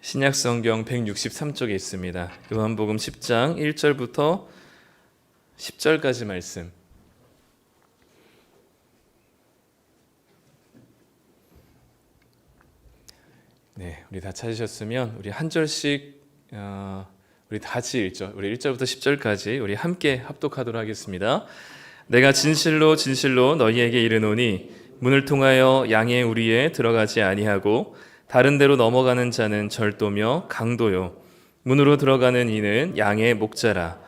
신약성경 163쪽에 있습니다. 요한복음 10장 1절부터 10절까지 말씀. 네, 우리 다 찾으셨으면 우리 한 절씩 우리 다 같이 읽죠. 우리 1절부터 10절까지 우리 함께 합독하도록 하겠습니다. 내가 진실로 진실로 너희에게 이르노니 문을 통하여 양의 우리에 들어가지 아니하고 다른 데로 넘어가는 자는 절도며 강도요 문으로 들어가는 이는 양의 목자라.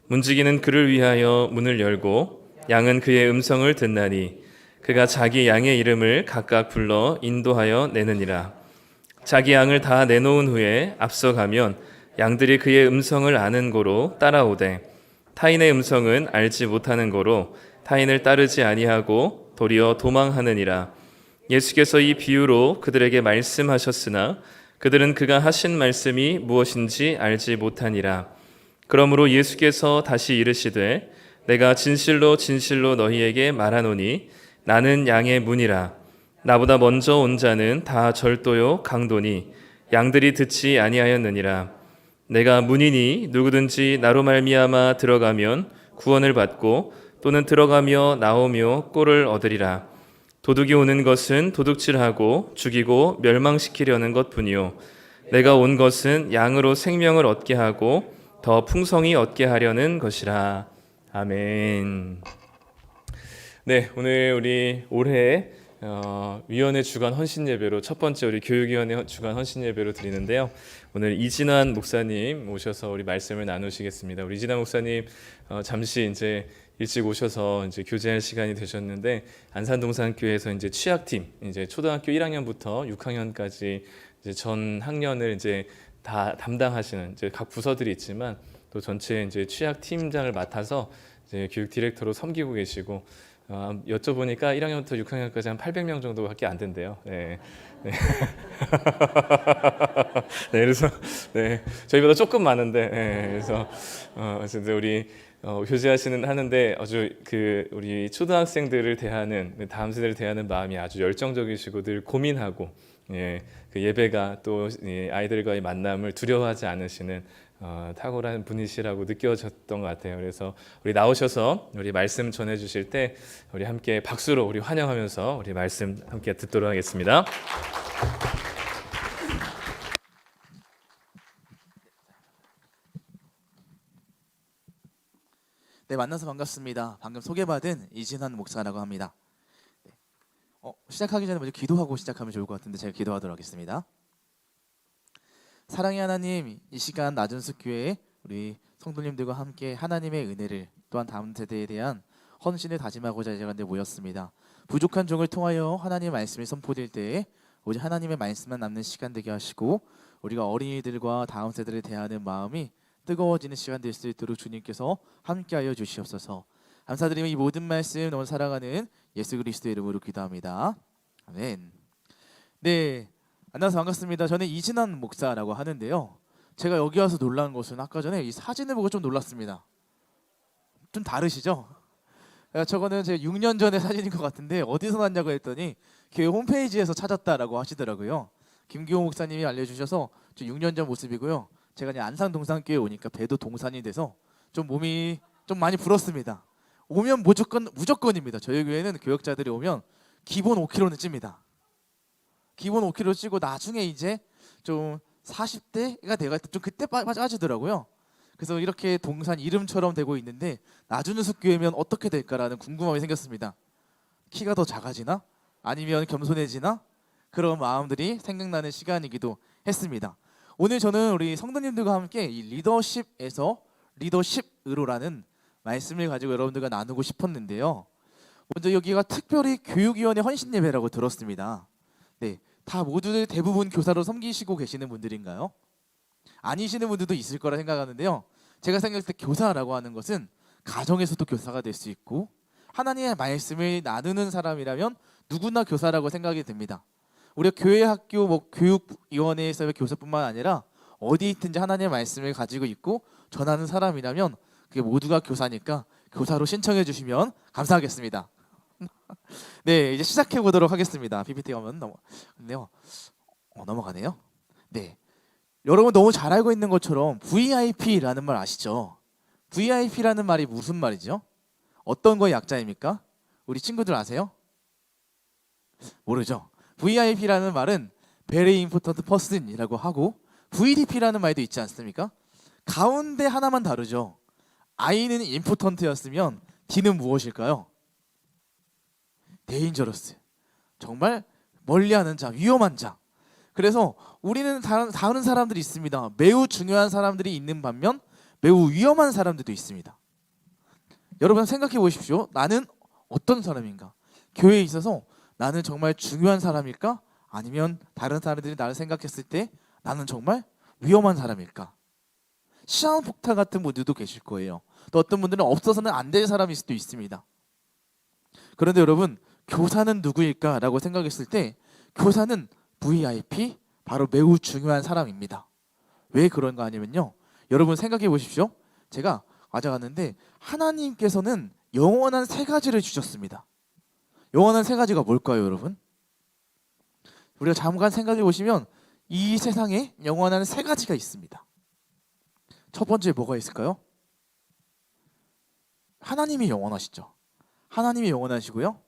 문지기는 그를 위하여 문을 열고 양은 그의 음성을 듣나니 그가 자기 양의 이름을 각각 불러 인도하여 내느니라. 자기 양을 다 내놓은 후에 앞서가면 양들이 그의 음성을 아는 고로 따라오되 타인의 음성은 알지 못하는 고로 타인을 따르지 아니하고 도리어 도망하느니라. 예수께서 이 비유로 그들에게 말씀하셨으나 그들은 그가 하신 말씀이 무엇인지 알지 못하니라. 그러므로 예수께서 다시 이르시되 내가 진실로 진실로 너희에게 말하노니 나는 양의 문이라. 나보다 먼저 온 자는 다 절도요 강도니 양들이 듣지 아니하였느니라. 내가 문이니 누구든지 나로 말미암아 들어가면 구원을 받고 또는 들어가며 나오며 꼴을 얻으리라. 도둑이 오는 것은 도둑질하고 죽이고 멸망시키려는 것뿐이요 내가 온 것은 양으로 생명을 얻게 하고 더 풍성히 얻게 하려는 것이라. 아멘. 네, 오늘 우리 올해 위원회 주간 헌신 예배로 첫 번째 우리 교육위원회 주간 헌신 예배로 드리는데요. 오늘 이진환 목사님 오셔서 우리 말씀을 나누시겠습니다. 우리 이진환 목사님 잠시 이제 일찍 오셔서 이제 교제할 시간이 되셨는데 안산동산교회에서 이제 취약팀 이제 초등학교 1학년부터 6학년까지 이제 전 학년을 이제 다 담당하시는 이제 각 부서들이 있지만 또 전체 이제 취약팀장을 맡아서 이제 교육 디렉터로 섬기고 계시고 여쭤보니까 1학년부터 6학년까지 한 800명 정도밖에 안 된대요. 네. 네. 네, 그래서 네, 저희보다 조금 많은데, 네, 그래서 우리 교제하시는 하는데 아주 우리 초등학생들을 대하는 다음 세대를 대하는 마음이 아주 열정적이시고 늘 고민하고 그 예배가 또 아이들과의 만남을 두려워하지 않으시는 탁월한 분이시라고 느껴졌던 것 같아요. 그래서 우리 나오셔서 우리 말씀 전해주실 때 우리 함께 박수로 우리 환영하면서 우리 말씀 함께 듣도록 하겠습니다. 네, 만나서 반갑습니다. 방금 소개받은 이진환 목사라고 합니다. 네. 시작하기 전에 먼저 기도하고 시작하면 좋을 것 같은데 제가 기도하도록 하겠습니다. 사랑의 하나님, 이 시간 나준숙 교회에 우리 성도님들과 함께 하나님의 은혜를 또한 다음 세대에 대한 헌신을 다짐하고자 이 시간에 모였습니다. 부족한 종을 통하여 하나님의 말씀이 선포될 때에 오직 하나님의 말씀만 남는 시간 되게 하시고 우리가 어린이들과 다음 세대를 대하는 마음이 뜨거워지는 시간 될 수 있도록 주님께서 함께하여 주시옵소서. 감사드리며 이 모든 말씀 너무 사랑하는 예수 그리스도의 이름으로 기도합니다. 아멘. 네, 만나서 반갑습니다. 저는 이진환 목사라고 하는데요. 제가 여기 와서 놀란 것은 아까 전에 이 사진을 보고 좀 놀랐습니다. 좀 다르시죠? 저거는 제 6년 전의 사진인 것 같은데 어디서 났냐고 했더니 교회 홈페이지에서 찾았다라고 하시더라고요. 김기호 목사님이 알려주셔서 6년 전 모습이고요. 제가 그냥 안산동산교회 오니까 배도 동산이 돼서 좀 몸이 좀 많이 불었습니다. 오면 무조건입니다. 저희 교회는 교역자들이 오면 기본 5kg는 찝니다. 기본 5kg 찌고 나중에 이제 좀 40대가 돼갈 때 좀 그때 빠지더라고요. 그래서 이렇게 동산 이름처럼 되고 있는데 나준숙 교회면 어떻게 될까라는 궁금함이 생겼습니다. 키가 더 작아지나? 아니면 겸손해지나? 그런 마음들이 생각나는 시간이기도 했습니다. 오늘 저는 우리 성도님들과 함께 이 리더십에서 리더십으로라는 말씀을 가지고 여러분들과 나누고 싶었는데요. 먼저 여기가 특별히 교육위원회 헌신 예배라고 들었습니다. 네, 다 모두 대부분 교사로 섬기시고 계시는 분들인가요? 아니시는 분들도 있을 거라 생각하는데요. 제가 생각할 때 교사라고 하는 것은 가정에서도 교사가 될 수 있고 하나님의 말씀을 나누는 사람이라면 누구나 교사라고 생각이 됩니다. 우리가 교회 학교 교육위원회에서의 교사뿐만 아니라 어디 있든지 하나님의 말씀을 가지고 있고 전하는 사람이라면 그게 모두가 교사니까 교사로 신청해 주시면 감사하겠습니다. 네, 이제 시작해 보도록 하겠습니다. PPT 가면 넘어가네요. 네, 여러분 너무 잘 알고 있는 것처럼 VIP라는 말 아시죠? VIP라는 말이 무슨 말이죠? 어떤 거의 약자입니까? 우리 친구들 아세요? 모르죠? VIP라는 말은 Very Important Person이라고 하고 VDP라는 말도 있지 않습니까? 가운데 하나만 다르죠. I는 Important였으면 D는 무엇일까요? Dangerous. 정말 멀리하는 자, 위험한 자. 그래서 우리는 다른 사람들이 있습니다. 매우 중요한 사람들이 있는 반면 매우 위험한 사람들도 있습니다. 여러분 생각해 보십시오. 나는 어떤 사람인가? 교회에 있어서 나는 정말 중요한 사람일까? 아니면 다른 사람들이 나를 생각했을 때 나는 정말 위험한 사람일까? 시한폭탄 같은 분들도 계실 거예요. 또 어떤 분들은 없어서는 안 될 사람일 수도 있습니다. 그런데 여러분 교사는 누구일까라고 생각했을 때 교사는 VIP, 바로 매우 중요한 사람입니다. 왜 그런가 하냐면요. 여러분 생각해 보십시오. 제가 가져갔는데 하나님께서는 영원한 세 가지를 주셨습니다. 영원한 세 가지가 뭘까요, 여러분? 우리가 잠깐 생각해 보시면 이 세상에 영원한 세 가지가 있습니다. 첫 번째 뭐가 있을까요? 하나님이 영원하시죠. 하나님이 영원하시고요.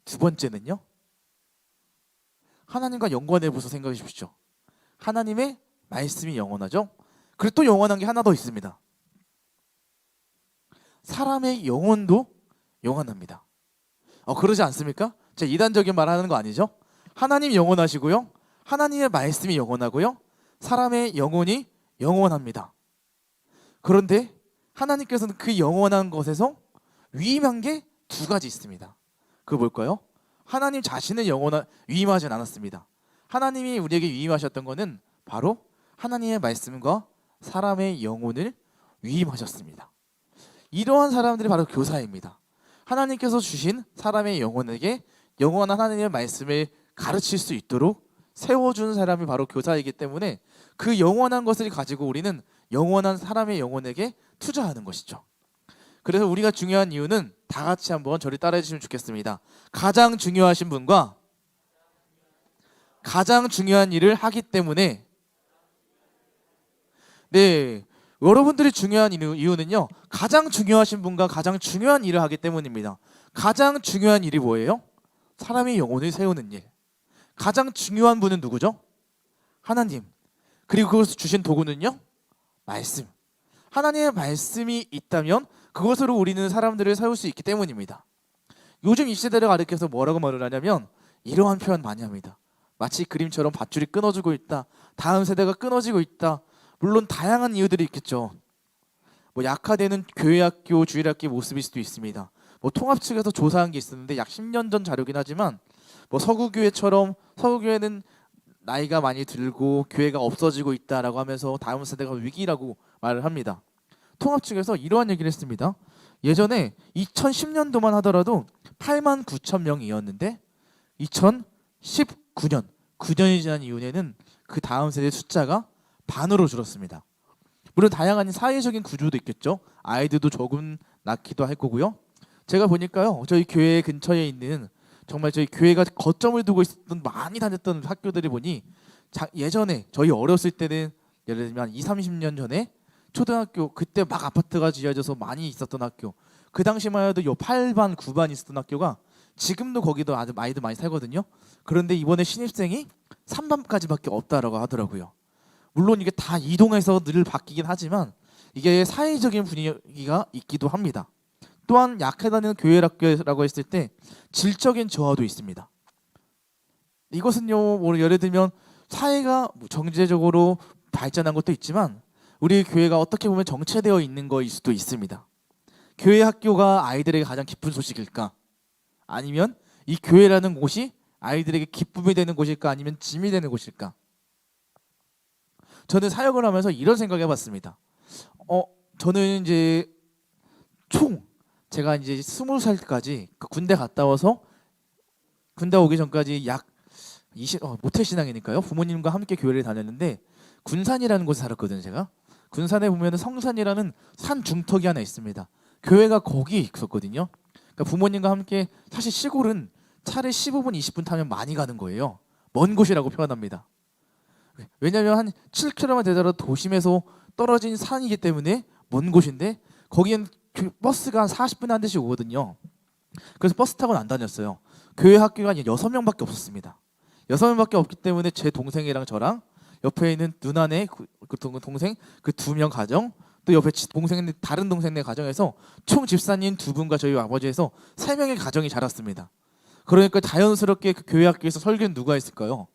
두 번째는요. 하나님과 연관해 보셔서 생각해 주십시오. 하나님의 말씀이 영원하죠. 그리고 또 영원한 게 하나 더 있습니다. 사람의 영혼도 영원합니다. 그러지 않습니까? 제가 이단적인 말 하는 거 아니죠? 하나님이 영원하시고요. 하나님의 말씀이 영원하고요. 사람의 영혼이 영원합니다. 그런데 하나님께서는 그 영원한 것에서 위임한 게 두 가지 있습니다. 그거 뭘까요? 하나님 자신을 위임하진 않았습니다. 하나님이 우리에게 위임하셨던 것은 바로 하나님의 말씀과 사람의 영혼을 위임하셨습니다. 이러한 사람들이 바로 교사입니다. 하나님께서 주신 사람의 영혼에게 영원한 하나님의 말씀을 가르칠 수 있도록 세워준 사람이 바로 교사이기 때문에 그 영원한 것을 가지고 우리는 영원한 사람의 영혼에게 투자하는 것이죠. 그래서 우리가 중요한 이유는 다 같이 한번 저를 따라해 주시면 좋겠습니다. 가장 중요하신 분과 가장 중요한 일을 하기 때문에 네, 여러분들이 중요한 이유는요. 가장 중요하신 분과 가장 중요한 일을 하기 때문입니다. 가장 중요한 일이 뭐예요? 사람의 영혼을 세우는 일. 가장 중요한 분은 누구죠? 하나님. 그리고 그것을 주신 도구는요? 말씀. 하나님의 말씀이 있다면 그것으로 우리는 사람들을 세울 수 있기 때문입니다. 요즘 이 시대를 가리켜서 뭐라고 말을 하냐면 이러한 표현 많이 합니다. 마치 그림처럼 밧줄이 끊어지고 있다. 다음 세대가 끊어지고 있다. 물론 다양한 이유들이 있겠죠. 약화되는 교회학교, 주일학교 모습일 수도 있습니다. 통합 측에서 조사한 게 있었는데 약 10년 전 자료긴 하지만 서구교회처럼 서구교회는 나이가 많이 들고 교회가 없어지고 있다라고 하면서 다음 세대가 위기라고 말을 합니다. 통합 측에서 이러한 얘기를 했습니다. 예전에 2010년도만 하더라도 8만 9천 명이었는데 2019년 9년이 지난 이후에는 그 다음 세대 숫자가 반으로 줄었습니다. 물론 다양한 사회적인 구조도 있겠죠. 아이들도 조금 낳기도 할 거고요. 제가 보니까요. 저희 교회 근처에 있는 정말 저희 교회가 거점을 두고 있었던 많이 다녔던 학교들을 보니 예전에 저희 어렸을 때는 예를 들면 2, 30년 전에 초등학교 그때 막 아파트가 지어져서 많이 있었던 학교 그 당시만 해도 8반, 9반 있었던 학교가 지금도 거기도 아주 아이들 많이 살거든요. 그런데 이번에 신입생이 3반까지밖에 없다라고 하더라고요. 물론 이게 다 이동해서 늘 바뀌긴 하지만 이게 사회적인 분위기가 있기도 합니다. 또한 약하다는 교회학교라고 했을 때 질적인 저하도 있습니다. 이것은요, 예를 들면 사회가 경제적으로 발전한 것도 있지만 우리 교회가 어떻게 보면 정체되어 있는 거일 수도 있습니다. 교회 학교가 아이들에게 가장 기쁜 소식일까? 아니면 이 교회라는 곳이 아이들에게 기쁨이 되는 곳일까? 아니면 짐이 되는 곳일까? 저는 사역을 하면서 이런 생각을 해봤습니다. 저는 이제 제가 이제 20살까지 군대 갔다 와서 군대 오기 전까지 약 20, 모태신앙이니까요. 부모님과 함께 교회를 다녔는데 군산이라는 곳에 살았거든요. 제가 군산에 보면 성산이라는 산 중턱이 하나 있습니다. 교회가 거기에 있었거든요. 그러니까 부모님과 함께 사실 시골은 차를 15분, 20분 타면 많이 가는 거예요. 먼 곳이라고 표현합니다. 왜냐하면 한 7km만 되더라도 도심에서 떨어진 산이기 때문에 먼 곳인데 거기엔 버스가 한 40분에 한 대씩 오거든요. 그래서 버스 타고는 안 다녔어요. 교회 학교가 6명밖에 없었습니다. 6명밖에 없기 때문에 제 동생이랑 저랑 옆에 있는 누나네 그 동생 그 2명 가정, 또 옆에 동생네 다른 동생네 가정에서 총 집사님 2분과 저희 아버지에서 3명의 가정이 자랐습니다. 그러니까 자연스럽게 그 교회 학교에서 설교는 누가 했을까요?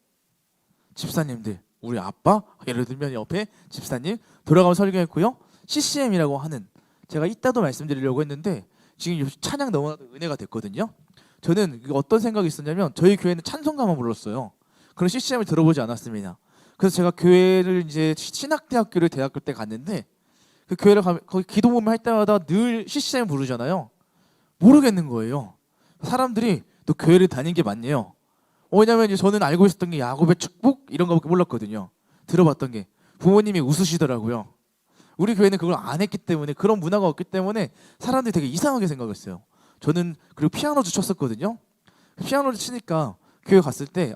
집사님들. 우리 아빠 예를 들면 옆에 집사님 돌아가면 설교했고요. CCM이라고 하는, 제가 이따도 말씀드리려고 했는데 지금 찬양 너무나도 은혜가 됐거든요. 저는 어떤 생각이 있었냐면 저희 교회는 찬송가만 불렀어요. 그런 CCM을 들어보지 않았습니다. 그래서 제가 교회를 이제 신학대학교를 대학교 때 갔는데 그 교회를 가면 거기 기도 모임 할 때마다 늘 CCM 부르잖아요. 모르겠는 거예요. 사람들이 또 교회를 다닌 게 맞네요. 왜냐면 이제 저는 알고 있었던 게 야곱의 축복 이런 거밖에 몰랐거든요. 들어봤던 게 부모님이 웃으시더라고요. 우리 교회는 그걸 안 했기 때문에, 그런 문화가 없기 때문에 사람들이 되게 이상하게 생각했어요. 저는 그리고 피아노도 쳤었거든요. 피아노를 치니까 교회 갔을 때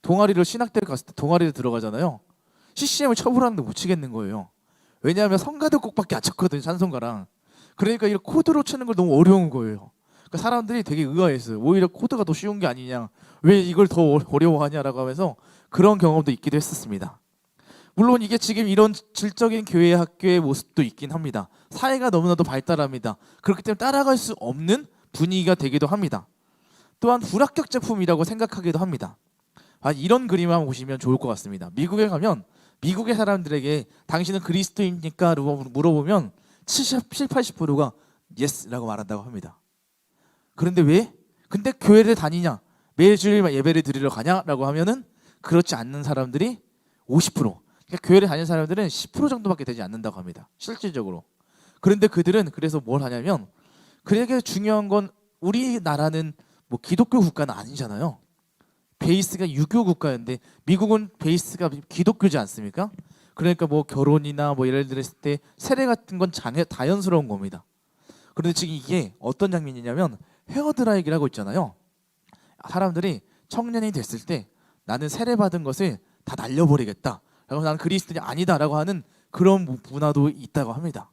동아리를 신학대를 갔을 때 동아리를 들어가잖아요. CCM을 쳐보라는데 못 치겠는 거예요. 왜냐하면 성가대 곡밖에 안 쳤거든요. 찬송가랑. 그러니까 이 코드로 치는 걸 너무 어려운 거예요. 그러니까 사람들이 되게 의아했어요. 오히려 코드가 더 쉬운 게 아니냐, 왜 이걸 더 어려워하냐라고 하면서 그런 경험도 있기도 했었습니다. 물론 이게 지금 이런 질적인 교회 학교의 모습도 있긴 합니다. 사회가 너무나도 발달합니다. 그렇기 때문에 따라갈 수 없는 분위기가 되기도 합니다. 또한 불합격 제품이라고 생각하기도 합니다. 이런 그림을 한번 보시면 좋을 것 같습니다. 미국에 가면 미국의 사람들에게 당신은 그리스도입니까? 라고 물어보면 70, 80%가 예스라고 말한다고 합니다. 그런데 왜? 근데 교회를 다니냐? 매일 주일 예배를 드리러 가냐라고 하면은 그렇지 않는 사람들이 50%. 그러니까 교회를 다니는 사람들은 10% 정도밖에 되지 않는다고 합니다. 실질적으로. 그런데 그들은 그래서 뭘 하냐면, 그에게 중요한 건 우리나라는 뭐 기독교 국가는 아니잖아요. 베이스가 유교 국가인데 미국은 베이스가 기독교지 않습니까? 그러니까 뭐 결혼이나 뭐 예를 들었을 때 세례 같은 건 자연스러운 겁니다. 그런데 지금 이게 어떤 장면이냐면 헤어드라이기를 하고 있잖아요. 사람들이 청년이 됐을 때 나는 세례 받은 것을 다 날려버리겠다, 라고 나는 그리스도인이 아니다라고 하는 그런 문화도 있다고 합니다.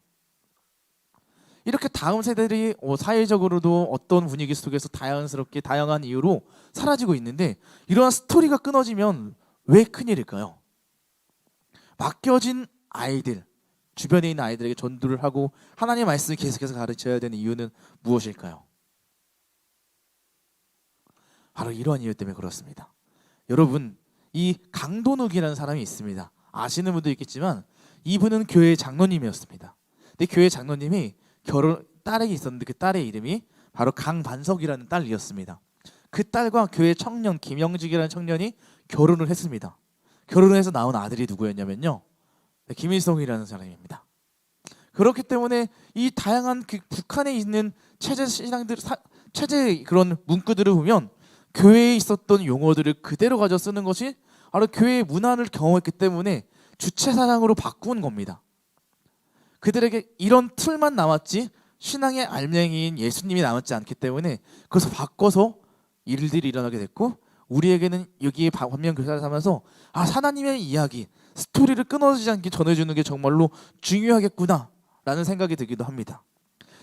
이렇게 다음 세대들이 사회적으로도 어떤 분위기 속에서 자연스럽게 다양한 이유로 사라지고 있는데, 이러한 스토리가 끊어지면 왜 큰일일까요? 맡겨진 아이들, 주변에 있는 아이들에게 전도를 하고 하나님의 말씀을 계속해서 가르쳐야 되는 이유는 무엇일까요? 바로 이러한 이유 때문에 그렇습니다. 여러분, 이 강도욱이라는 사람이 있습니다. 아시는 분도 있겠지만 이분은 교회 장로님이었습니다. 근데 교회 장로님이 딸이 있었는데 그 딸의 이름이 바로 강반석이라는 딸이었습니다. 그 딸과 교회 청년 김영직이라는 청년이 결혼을 했습니다. 결혼을 해서 나온 아들이 누구였냐면요, 김일성이라는 사람입니다. 그렇기 때문에 이 다양한 그 북한에 있는 체제 신앙들, 체제 그런 문구들을 보면 교회에 있었던 용어들을 그대로 가져 쓰는 것이 바로 교회의 문화를 경험했기 때문에 주체 사상으로 바꾼 겁니다. 그들에게 이런 틀만 남았지 신앙의 알맹이인 예수님이 남았지 않기 때문에 그것을 바꿔서 일들이 일어나게 됐고, 우리에게는 여기에 반면 교사를 삼아서 하나님의 이야기, 스토리를 끊어지지 않게 전해주는 게 정말로 중요하겠구나 라는 생각이 들기도 합니다.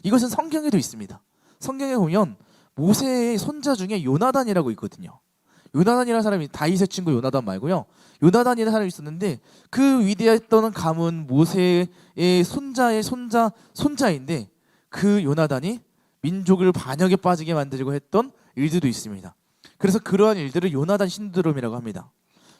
이것은 성경에도 있습니다. 성경에 보면 모세의 손자 중에 요나단이라고 있거든요. 요나단이라는 사람이, 다윗의 친구 요나단 말고요, 요나단이라는 사람이 있었는데 그 위대했던 가문 모세의 손자의 손자인데 그 요나단이 민족을 반역에 빠지게 만들고 했던 일들도 있습니다. 그래서 그러한 일들을 요나단 신드롬이라고 합니다.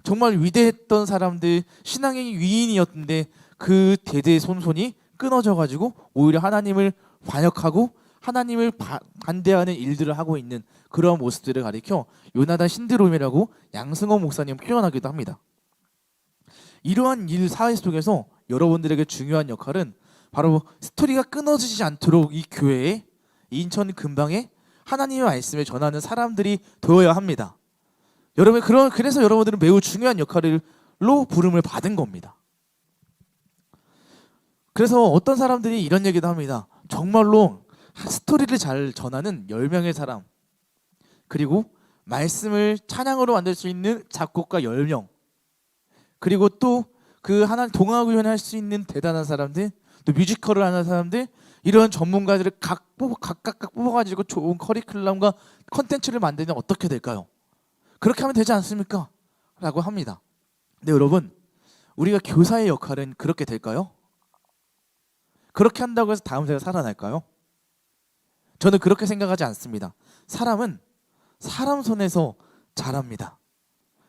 정말 위대했던 사람들, 신앙의 위인이었는데 그 대대의 손손이 끊어져 가지고 오히려 하나님을 반역하고 하나님을 반대하는 일들을 하고 있는 그런 모습들을 가리켜 요나단 신드롬이라고 양승호 목사님 표현하기도 합니다. 이러한 일 사회 속에서 여러분들에게 중요한 역할은 바로 스토리가 끊어지지 않도록 이 교회에, 인천 근방에 하나님의 말씀을 전하는 사람들이 되어야 합니다. 여러분, 그래서 여러분들은 매우 중요한 역할로 부름을 받은 겁니다. 그래서 어떤 사람들이 이런 얘기도 합니다. 정말로 스토리를 잘 전하는 10명의 사람, 그리고 말씀을 찬양으로 만들 수 있는 작곡가 10명, 그리고 또 그 하나님 동화구연 할 수 있는 대단한 사람들, 또 뮤지컬을 하는 사람들, 이런 전문가들을 각각 뽑아가지고 좋은 커리큘럼과 컨텐츠를 만들면 어떻게 될까요? 그렇게 하면 되지 않습니까? 라고 합니다. 근데 여러분, 우리가 교사의 역할은 그렇게 될까요? 그렇게 한다고 해서 다음 세대가 살아날까요? 저는 그렇게 생각하지 않습니다. 사람은 사람 손에서 자랍니다.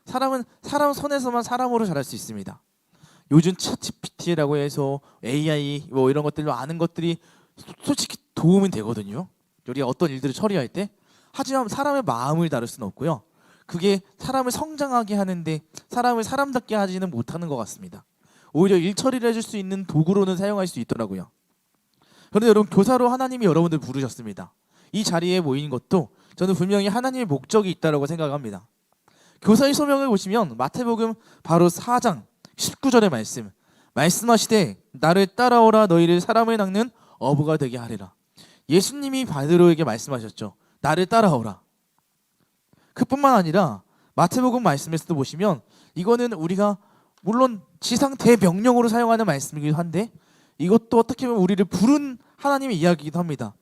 사람은 사람 손에서만 사람으로 자랄 수 있습니다. 요즘 챗GPT라고 해서 AI 뭐 이런 것들로 아는 것들이 솔직히 도움은 되거든요. 우리가 어떤 일들을 처리할 때. 하지만 사람의 마음을 다룰 수는 없고요. 그게 사람을 성장하게 하는데 사람을 사람답게 하지는 못하는 것 같습니다. 오히려 일 처리를 해줄 수 있는 도구로는 사용할 수 있더라고요. 그런데 여러분, 교사로 하나님이 여러분들 부르셨습니다. 이 자리에 모인 것도 저는 분명히 하나님의 목적이 있다고 생각합니다. 교사의 소명을 보시면 마태복음 바로 4장 19절의 말씀하시되 나를 따라오라 너희를 사람을 낚는 어부가 되게 하리라. 예수님이 베드로에게 말씀하셨죠. 나를 따라오라. 그뿐만 아니라 마태복음 말씀에서도 보시면 이거는 우리가 물론 지상 대명령으로 사용하는 말씀이기도 한데 이것도 어떻게 보면 우리를 부른 하나님의 이야기이기도 합니다.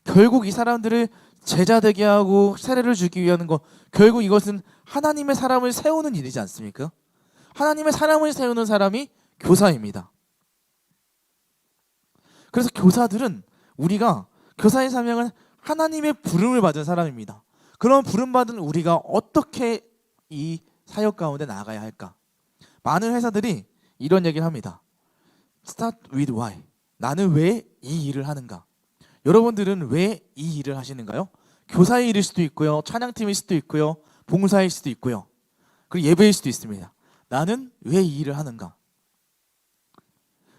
결국 이 사람들을 제자 되게 하고 세례를 주기 위한 것, 결국 이것은 하나님의 사람을 세우는 일이지 않습니까? 하나님의 사람을 세우는 사람이 교사입니다. 그래서 교사들은 우리가 교사의 사명은 하나님의 부름을 받은 사람입니다. 그런 부름받은 우리가 어떻게 이 사역 가운데 나아가야 할까? 많은 회사들이 이런 얘기를 합니다. Start with why. 나는 왜 이 일을 하는가? 여러분들은 왜 이 일을 하시는가요? 교사의 일일 수도 있고요. 찬양팀일 수도 있고요. 봉사일 수도 있고요. 그리고 예배일 수도 있습니다. 나는 왜 이 일을 하는가?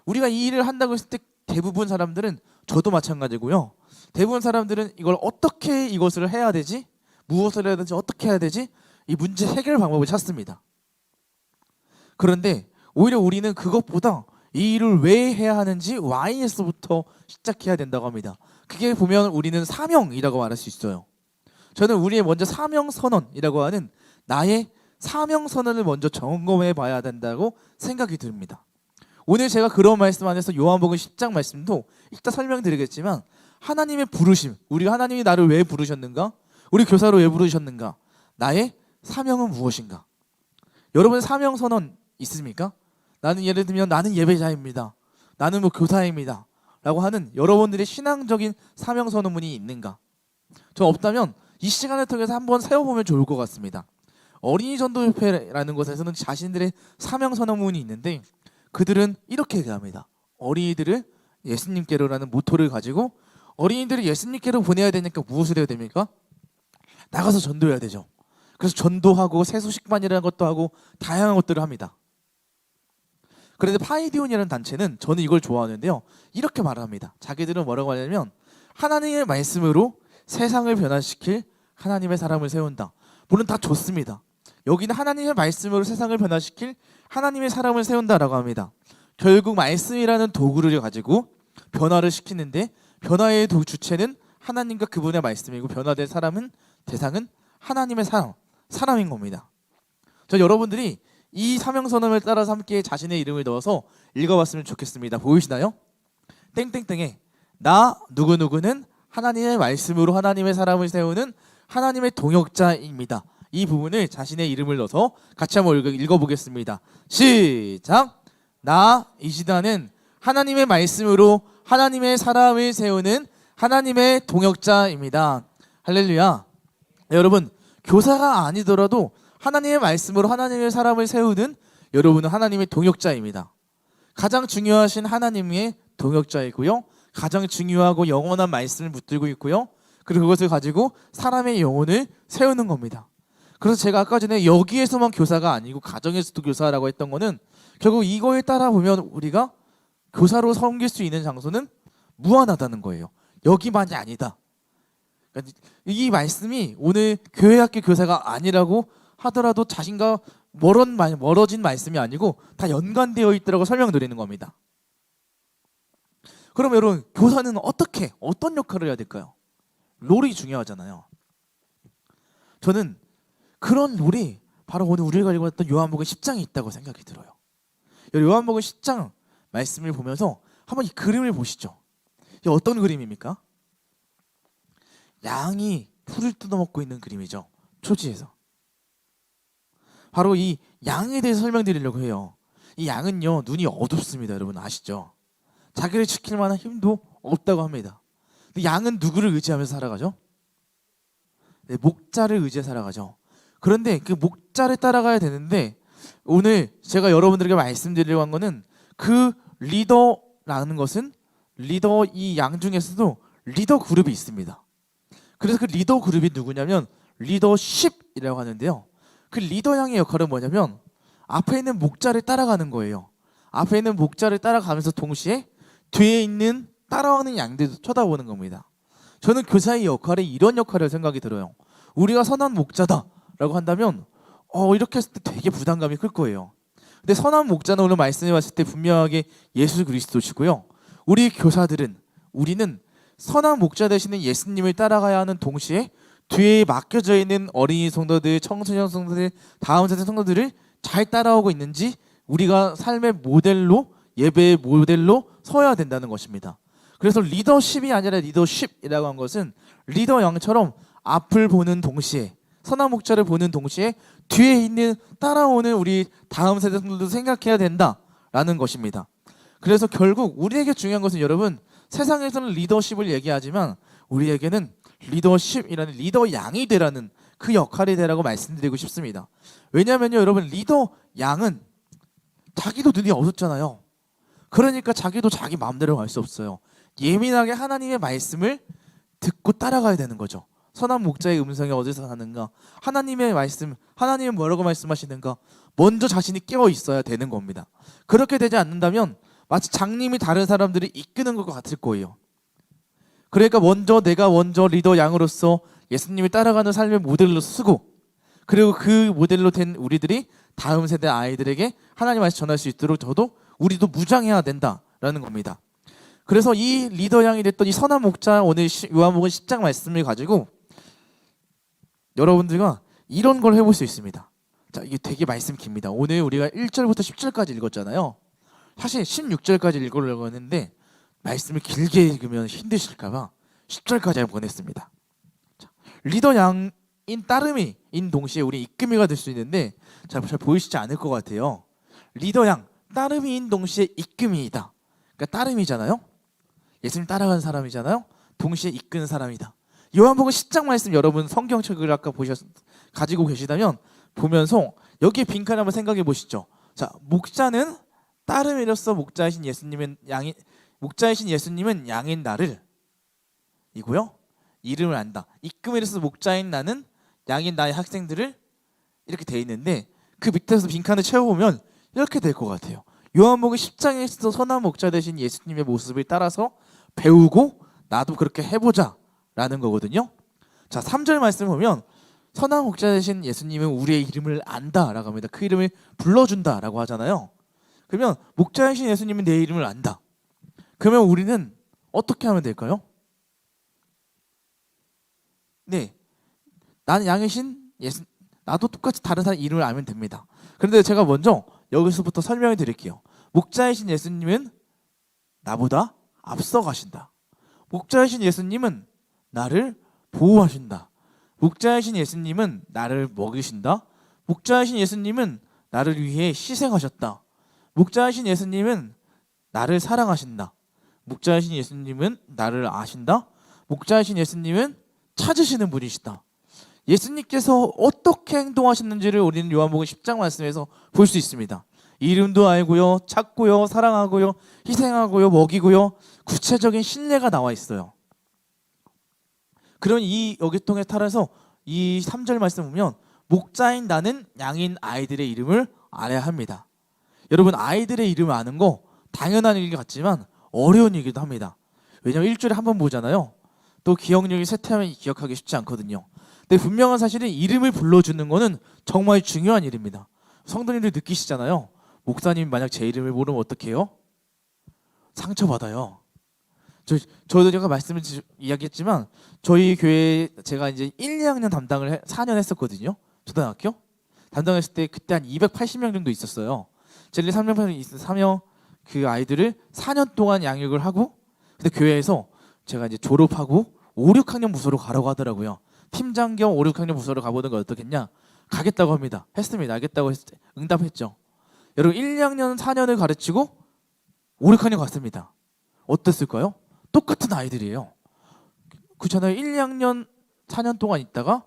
우리가 이 일을 한다고 했을 때 대부분 사람들은, 저도 마찬가지고요. 대부분 사람들은 이걸 어떻게 이것을 해야 되지? 무엇을 해야 되지? 어떻게 해야 되지? 이 문제 해결 방법을 찾습니다. 그런데 오히려 우리는 그것보다 이 일을 왜 해야 하는지 why에서부터 시작해야 된다고 합니다. 그게 보면 우리는 사명이라고 말할 수 있어요. 저는 우리의 먼저 사명 선언이라고 하는 나의 사명 선언을 먼저 점검해 봐야 된다고 생각이 듭니다. 오늘 제가 그런 말씀 안에서 요한복음 10장 말씀도 이따 설명드리겠지만 하나님의 부르심, 우리가 하나님이 나를 왜 부르셨는가? 우리 교사로 왜 부르셨는가? 나의 사명은 무엇인가? 여러분 사명 선언 있습니까? 나는 예를 들면 나는 예배자입니다. 나는 뭐 교사입니다. 라고 하는 여러분들의 신앙적인 사명 선언문이 있는가? 저 없다면 이 시간을 통해서 한번 세워보면 좋을 것 같습니다. 어린이 전도협회라는 곳에서는 자신들의 사명 선언문이 있는데 그들은 이렇게 얘기합니다. 어린이들을 예수님께로라는 모토를 가지고 어린이들을 예수님께로 보내야 되니까 무엇을 해야 됩니까? 나가서 전도해야 되죠. 그래서 전도하고 세수식반이라는 것도 하고 다양한 것들을 합니다. 그런데 파이디온이라는 단체는 저는 이걸 좋아하는데요. 이렇게 말합니다. 자기들은 뭐라고 하냐면 하나님의 말씀으로 세상을 변화시킬 하나님의 사람을 세운다. 물론 다 좋습니다. 여기는 하나님의 말씀으로 세상을 변화시킬 하나님의 사람을 세운다라고 합니다. 결국 말씀이라는 도구를 가지고 변화를 시키는데 변화의 주체는 하나님과 그분의 말씀이고 변화된 대상은 하나님의 사람인 겁니다. 저 여러분들이 이 사명선언을 따라서 함께 자신의 이름을 넣어서 읽어봤으면 좋겠습니다. 보이시나요? 땡땡땡에 나 누구누구는 하나님의 말씀으로 하나님의 사람을 세우는 하나님의 동역자입니다. 이 부분을 자신의 이름을 넣어서 같이 한번 읽어보겠습니다. 시작! 나 이시다는 하나님의 말씀으로 하나님의 사람을 세우는 하나님의 동역자입니다. 할렐루야. 여러분 교사가 아니더라도 하나님의 말씀으로 하나님의 사람을 세우는 여러분은 하나님의 동역자입니다. 가장 중요하신 하나님의 동역자이고요. 가장 중요하고 영원한 말씀을 붙들고 있고요. 그리고 그것을 가지고 사람의 영혼을 세우는 겁니다. 그래서 제가 아까 전에 여기에서만 교사가 아니고 가정에서도 교사라고 했던 거는 결국 이거에 따라 보면 우리가 교사로 섬길 수 있는 장소는 무한하다는 거예요. 여기만이 아니다. 그러니까 이 말씀이 오늘 교회 학교 교사가 아니라고 하더라도 자신과 멀어진 말씀이 아니고 다 연관되어 있다고 설명드리는 겁니다. 그럼 여러분 교사는 어떤 역할을 해야 될까요? 롤이 중요하잖아요. 저는 그런 롤이 바로 오늘 우리가 읽었던 요한복음 10장이 있다고 생각이 들어요. 요한복음 10장 말씀을 보면서 한번 이 그림을 보시죠. 이 어떤 그림입니까? 양이 풀을 뜯어먹고 있는 그림이죠. 초지에서. 바로 이 양에 대해서 설명드리려고 해요. 이 양은요, 눈이 어둡습니다. 여러분 아시죠? 자기를 지킬 만한 힘도 없다고 합니다. 근데 양은 누구를 의지하면서 살아가죠? 네, 목자를 의지해 살아가죠. 그런데 그 목자를 따라가야 되는데 오늘 제가 여러분들에게 말씀드리려고 한 거는 그 리더라는 것은 리더 이 양 중에서도 리더 그룹이 있습니다. 그래서 그 리더 그룹이 누구냐면 리더십이라고 하는데요. 그 리더 양의 역할은 뭐냐면 앞에 있는 목자를 따라가는 거예요. 앞에 있는 목자를 따라가면서 동시에 뒤에 있는 따라오는 양들도 쳐다보는 겁니다. 저는 교사의 역할이 이런 역할을 생각이 들어요. 우리가 선한 목자다라고 한다면 이렇게 했을 때 되게 부담감이 클 거예요. 근데 선한 목자는 오늘 말씀해 봤을 때 분명하게 예수 그리스도시고요. 우리 교사들은 우리는 선한 목자 되시는 예수님을 따라가야 하는 동시에 뒤에 맡겨져 있는 어린이 성도들, 청소년 성도들, 다음 세대 성도들을 잘 따라오고 있는지 우리가 삶의 모델로 예배의 모델로 서야 된다는 것입니다. 그래서 리더십이 아니라 리더십이라고 한 것은 리더 양처럼 앞을 보는 동시에 선한 목자를 보는 동시에 뒤에 있는 따라오는 우리 다음 세대 성도들도 생각해야 된다라는 것입니다. 그래서 결국 우리에게 중요한 것은 여러분 세상에서는 리더십을 얘기하지만 우리에게는 리더십이라는 리더 양이 되라는 그 역할이 되라고 말씀드리고 싶습니다. 왜냐하면요 여러분 리더 양은 자기도 눈이 어둡잖아요. 그러니까 자기도 자기 마음대로 갈 수 없어요. 예민하게 하나님의 말씀을 듣고 따라가야 되는 거죠. 선한 목자의 음성이 어디서 나는가? 하나님의 말씀, 하나님은 뭐라고 말씀하시는가? 먼저 자신이 깨어 있어야 되는 겁니다. 그렇게 되지 않는다면 마치 장님이 다른 사람들을 이끄는 것과 같을 거예요. 그러니까 내가 먼저 리더 양으로서 예수님을 따라가는 삶의 모델로 쓰고 그리고 그 모델로 된 우리들이 다음 세대 아이들에게 하나님 말씀 전할 수 있도록 우리도 무장해야 된다라는 겁니다. 그래서 이 리더 양이 됐던 이 선한 목자 오늘 요한복음 10장 말씀을 가지고 여러분들과 이런 걸 해볼 수 있습니다. 자, 이게 되게 말씀 깁니다. 오늘 우리가 1절부터 10절까지 읽었잖아요. 사실 16절까지 읽으려고 했는데 말씀을 길게 읽으면 힘드실까봐 10절까지 보냈습니다. 자, 리더 양인 따름이인 동시에 우리 이끄미가 될 수 있는데 잘 보이시지 않을 것 같아요. 리더 양, 따름이인 동시에 이끄미이다. 그러니까 따름이잖아요. 예수님 따라가는 사람이잖아요. 동시에 이끄는 사람이다. 요한복음 10장 말씀 여러분 성경책을 아까 가지고 계시다면 보면서 여기에 빈칸 한번 생각해 보시죠. 자, 목자는 따름이로서 목자이신 예수님은 양인 나를 이고요. 이름을 안다. 이끄미로서 목자인 나는 양인 나의 학생들을 이렇게 돼 있는데 그 밑에서 빈칸을 채워보면 이렇게 될 것 같아요. 요한복음 10장에서 선한 목자 되신 예수님의 모습을 따라서 배우고 나도 그렇게 해보자 라는 거거든요. 자, 3절 말씀 보면 선한 목자 되신 예수님은 우리의 이름을 안다 라고 합니다. 그 이름을 불러준다 라고 하잖아요. 그러면 목자이신 예수님은 내 이름을 안다. 그러면 우리는 어떻게 하면 될까요? 네, 나는 양이신 나도 똑같이 다른 사람 이름을 알면 됩니다. 그런데 제가 먼저 여기서부터 설명해 드릴게요. 목자이신 예수님은 나보다 앞서 가신다. 목자이신 예수님은 나를 보호하신다. 목자이신 예수님은 나를 먹이신다. 목자이신 예수님은 나를 위해 희생하셨다. 목자이신 예수님은 나를 사랑하신다. 목자이신 예수님은 나를 아신다. 목자이신 예수님은 찾으시는 분이시다. 예수님께서 어떻게 행동하셨는지를 우리는 요한복음 10장 말씀에서 볼 수 있습니다. 이름도 알고요, 찾고요, 사랑하고요, 희생하고요, 먹이고요, 구체적인 신뢰가 나와 있어요. 그런 이 여기통에 따라서 이 3절 말씀 보면 목자인 나는 양인 아이들의 이름을 알아야 합니다. 여러분 아이들의 이름을 아는 거 당연한 일 같지만 어려운 일이기도 합니다. 왜냐하면 일주일에 한 번 보잖아요. 또 기억력이 쇠퇴하면 기억하기 쉽지 않거든요. 근데 분명한 사실은 이름을 불러주는 거는 정말 중요한 일입니다. 성도님들 느끼시잖아요. 목사님 만약 제 이름을 모르면 어떡해요? 상처받아요. 저도 제가 이야기했지만 저희 교회 제가 이제 1, 2학년 담당을 4년 했었거든요. 초등학교. 담당했을 때 그때 한 280명 정도 있었어요. 젤리 3명 그 아이들을 4년 동안 양육을 하고 근데 교회에서 제가 이제 졸업하고 5, 6학년 부서로 가라고 하더라고요. 팀장 겸 5, 6학년 부서로 가보는 거 어떻겠냐? 가겠다고 합니다. 했습니다. 알겠다고 응답했죠. 여러분 1, 2학년 4년을 가르치고 5, 6학년 갔습니다. 어땠을까요? 똑같은 아이들이에요. 그렇잖아요. 1, 2학년 4년 동안 있다가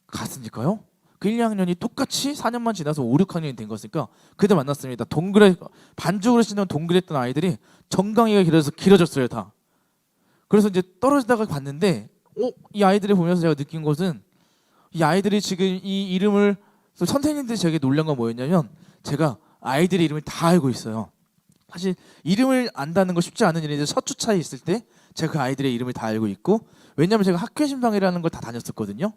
갔으니까요. 그 1, 2학년이 똑같이 4년만 지나서 5, 6학년이 된 거니까 그때 만났습니다. 반죽으로 신는 동그랬던 아이들이 정강이가 길어졌어요 다. 그래서 이제 떨어지다가 봤는데 이 아이들을 보면서 제가 느낀 것은 이 아이들이 지금 이 이름을 선생님들이 제게 놀란 건 뭐였냐면 제가 아이들의 이름을 다 알고 있어요. 사실 이름을 안다는 거 쉽지 않은 일인데 첫 주차에 있을 때 제가 그 아이들의 이름을 다 알고 있고 왜냐하면 제가 학교 신방이라는 걸 다 다녔었거든요.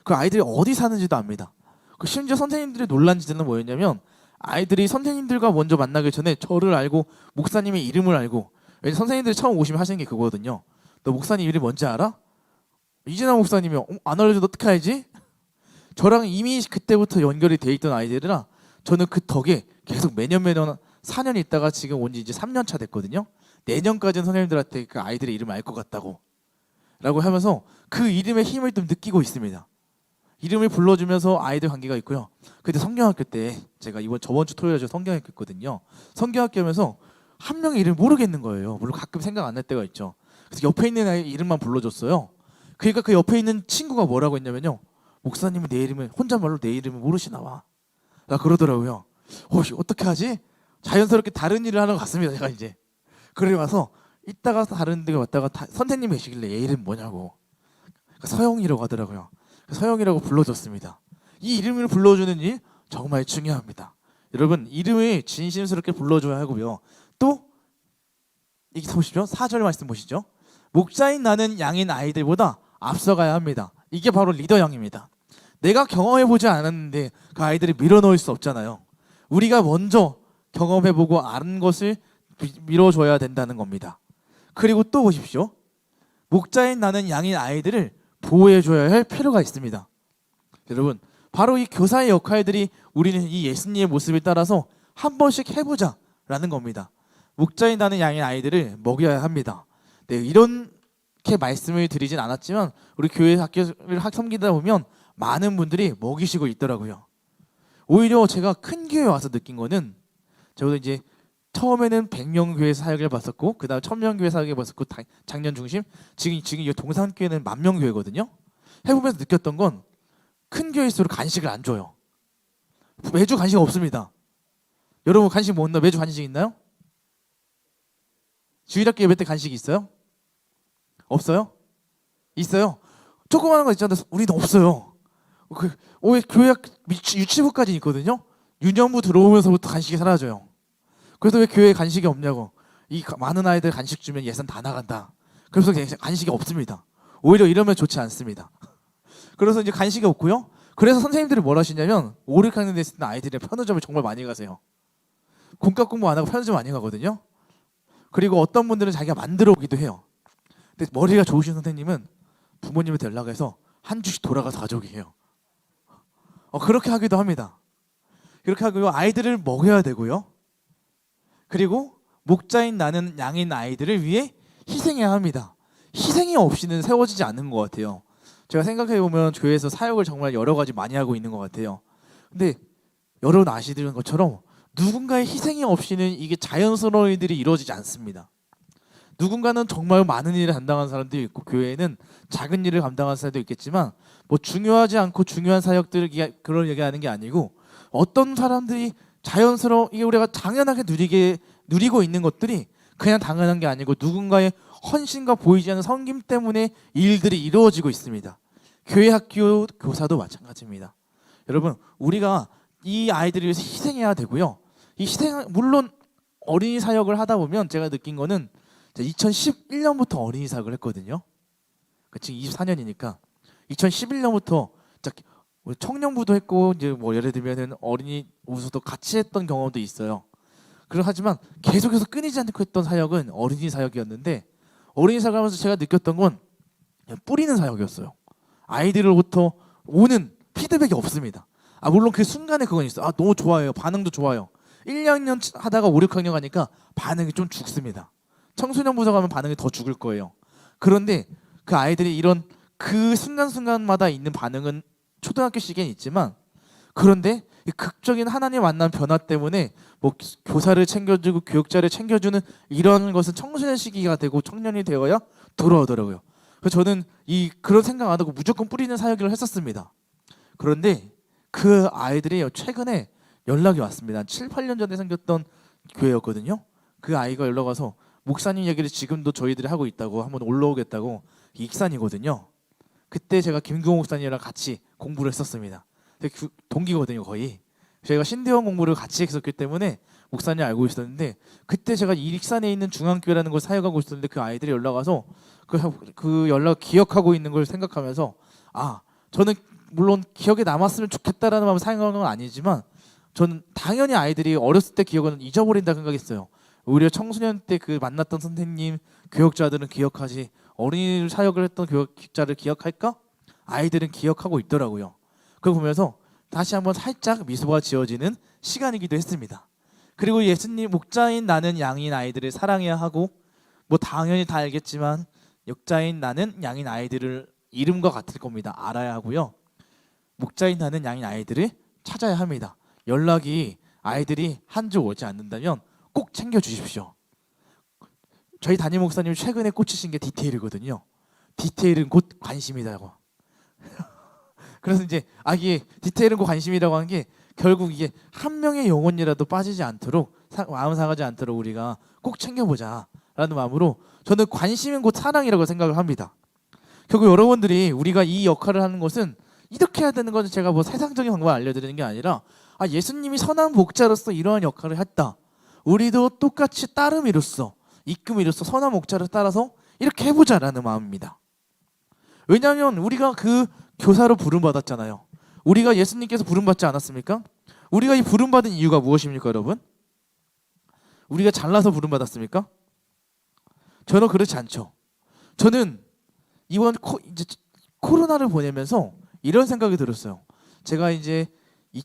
그 아이들이 어디 사는지도 압니다. 그 심지어 선생님들이 놀란 짓은 뭐였냐면 아이들이 선생님들과 먼저 만나기 전에 저를 알고 목사님의 이름을 알고 왜냐면 선생님들이 처음 오시면 하시는 게 그거거든요. 너 목사님 이름이 뭔지 알아? 이진아 목사님이 안 알려줘도 어떻게 알지? 저랑 이미 그때부터 연결이 돼 있던 아이들이라 저는 그 덕에 계속 매년 4년 있다가 지금 온 지 이제 3년 차 됐거든요. 내년까지는 선생님들한테 그 아이들의 이름을 알 것 같다고 라고 하면서 그 이름의 힘을 좀 느끼고 있습니다. 이름을 불러주면서 아이들 관계가 있고요. 그때 성경학교 때 제가 저번 주 토요일에 성경학교 했거든요. 성경학교 하면서 한 명의 이름을 모르겠는 거예요. 물론 가끔 생각 안 날 때가 있죠. 그래서 옆에 있는 아이 이름만 불러줬어요. 그러니까 그 옆에 있는 친구가 뭐라고 했냐면요. 목사님이 내 이름을 혼잣말로 내 이름을 모르시나 봐. 나 그러더라고요. 어떻게 하지? 자연스럽게 다른 일을 하러 갔습니다. 제가 이제 그래 와서 이따가 다른 데 왔다가 선생님 계시길래 얘 이름 뭐냐고 서영이라고 하더라고요. 서영이라고 불러줬습니다. 이 이름을 불러주는 일 정말 중요합니다. 여러분 이름을 진심스럽게 불러줘야 하고요. 또 이게 보시죠. 4절 말씀 보시죠. 목자인 나는 양인 아이들보다 앞서가야 합니다. 이게 바로 리더형입니다. 내가 경험해보지 않았는데 그 아이들을 밀어넣을 수 없잖아요. 우리가 먼저 경험해보고 아는 것을 밀어줘야 된다는 겁니다. 그리고 또 보십시오. 목자인 나는 양인 아이들을 보호해줘야 할 필요가 있습니다. 여러분 바로 이 교사의 역할들이 우리는 이 예수님의 모습을 따라서 한 번씩 해보자라는 겁니다. 목자인 나는 양인 아이들을 먹여야 합니다. 네, 이렇게 말씀을 드리진 않았지만 우리 교회 학교를 섬기다 보면 많은 분들이 먹이시고 있더라고요. 오히려 제가 큰 교회에 와서 느낀 거는 저도 이제 처음에는 100명 교회 사역을 봤었고 그 다음 1000명 교회 사역을 봤었고 작년 중심 지금 이 동산교회는 10,000명 교회거든요. 해보면서 느꼈던 건 큰 교회일수록 간식을 안 줘요. 매주 간식 없습니다. 여러분 간식 뭐 없나? 매주 간식 있나요? 주일학교 예배 때 간식이 있어요? 없어요? 있어요? 조그마한 거 있잖아요. 우리는 없어요. 왜 교회 유치부까지 있거든요. 유년부 들어오면서부터 간식이 사라져요. 그래서 왜 교회에 간식이 없냐고. 이 많은 아이들 간식 주면 예산 다 나간다. 그래서 간식이 없습니다. 오히려 이러면 좋지 않습니다. 그래서 이제 간식이 없고요. 그래서 선생님들이 뭘 하시냐면 5, 6학년 됐을 때 아이들의 편의점을 정말 많이 가세요. 공과 공부 안 하고 편의점 많이 가거든요. 그리고 어떤 분들은 자기가 만들어 오기도 해요. 근데 머리가 좋으신 선생님은 부모님한테 연락해서 한 주씩 돌아가서 가져오게 해요. 그렇게 하기도 합니다. 그렇게 하고요. 아이들을 먹여야 되고요. 그리고 목자인 나는 양인 아이들을 위해 희생해야 합니다. 희생이 없이는 세워지지 않는 것 같아요. 제가 생각해보면 교회에서 사역을 정말 여러 가지 많이 하고 있는 것 같아요. 근데 여러분 아시는 것처럼 누군가의 희생이 없이는 이게 자연스러운 일들이 이루어지지 않습니다. 누군가는 정말 많은 일을 감당하는 사람도 있고 교회에는 작은 일을 감당하는 사람도 있겠지만 뭐 중요하지 않고 중요한 사역들을 그런 얘기하는 게 아니고 어떤 사람들이 이게 우리가 당연하게 누리고 있는 것들이 그냥 당연한 게 아니고 누군가의 헌신과 보이지 않는 섬김 때문에 일들이 이루어지고 있습니다. 교회 학교 교사도 마찬가지입니다. 여러분 우리가 이 아이들을 위해서 희생해야 되고요. 물론 어린이 사역을 하다 보면 제가 느낀 거는 2011년부터 어린이 사역을 했거든요. 지금 24년이니까 2011년부터 청년부도 했고 이제 뭐 예를 들면은 어린이 우수도 같이 했던 경험도 있어요. 하지만 계속해서 끊이지 않고 했던 사역은 어린이 사역이었는데 어린이 사역을 하면서 제가 느꼈던 건 그냥 뿌리는 사역이었어요. 아이들로부터 오는 피드백이 없습니다. 물론 그 순간에 그건 있어. 너무 좋아요. 반응도 좋아요. 1, 2학년 하다가 5, 6학년 가니까 반응이 좀 죽습니다. 청소년 부서 가면 반응이 더 죽을 거예요. 그런데 그 아이들이 이런 그 순간순간마다 있는 반응은 초등학교 시기엔 있지만, 그런데 이 극적인 하나님 만난 변화 때문에 뭐 교사를 챙겨주고 교육자를 챙겨주는 이런 것은 청소년 시기가 되고 청년이 되어야 돌아오더라고요. 그래서 저는 그런 생각 안 하고 무조건 뿌리는 사역을 했었습니다. 그런데 그 아이들이 최근에 연락이 왔습니다. 한 7, 8년 전에 생겼던 교회였거든요. 그 아이가 연락 와서 목사님 얘기를 지금도 저희들이 하고 있다고, 한번 올라오겠다고. 익산이거든요. 그때 제가 김규호 목사님이랑 같이 공부를 했었습니다. 동기거든요, 거의. 저희가 신대원 공부를 같이 했었기 때문에 목사님 알고 있었는데, 그때 제가 익산에 있는 중앙교회라는 걸 사역하고 있었는데 그 아이들이 연락 와서 그 연락 기억하고 있는 걸 생각하면서 저는 물론 기억에 남았으면 좋겠다라는 마음을 사용하는 건 아니지만, 저는 당연히 아이들이 어렸을 때 기억은 잊어버린다 생각했어요. 오히려 청소년 때 그 만났던 선생님, 교육자들은 기억하지 어린이 사역을 했던 교육자를 기억할까? 아이들은 기억하고 있더라고요. 그걸 보면서 다시 한번 살짝 미소가 지어지는 시간이기도 했습니다. 그리고 예수님 목자인 나는 양인 아이들을 사랑해야 하고, 뭐 당연히 다 알겠지만 역자인 나는 양인 아이들을 이름과 같을 겁니다. 알아야 하고요. 목자인 나는 양인 아이들을 찾아야 합니다. 연락이 아이들이 한 주 오지 않는다면 꼭 챙겨 주십시오. 저희 담임 목사님 최근에 꽂히신 게 디테일이거든요. 디테일은 곧 관심이라고. 그래서 이제 이게 디테일은 곧 관심이라고 하는 게 결국 이게 한 명의 영혼이라도 빠지지 않도록, 마음 상하지 않도록 우리가 꼭 챙겨보자라는 마음으로, 저는 관심은 곧 사랑이라고 생각을 합니다. 결국 여러분들이 우리가 이 역할을 하는 것은 이렇게 해야 되는 것은 제가 뭐 세상적인 방법을 알려드리는 게 아니라 예수님이 선한 목자로서 이러한 역할을 했다. 우리도 똑같이 따름이로서, 이끄미로서 선한 목자를 따라서 이렇게 해보자라는 마음입니다. 왜냐하면 우리가 그 교사로 부름받았잖아요. 우리가 예수님께서 부름받지 않았습니까? 우리가 이 부름받은 이유가 무엇입니까, 여러분? 우리가 잘나서 부름받았습니까? 저는 그렇지 않죠. 저는 이번 이제 코로나를 보내면서 이런 생각이 들었어요. 제가 이제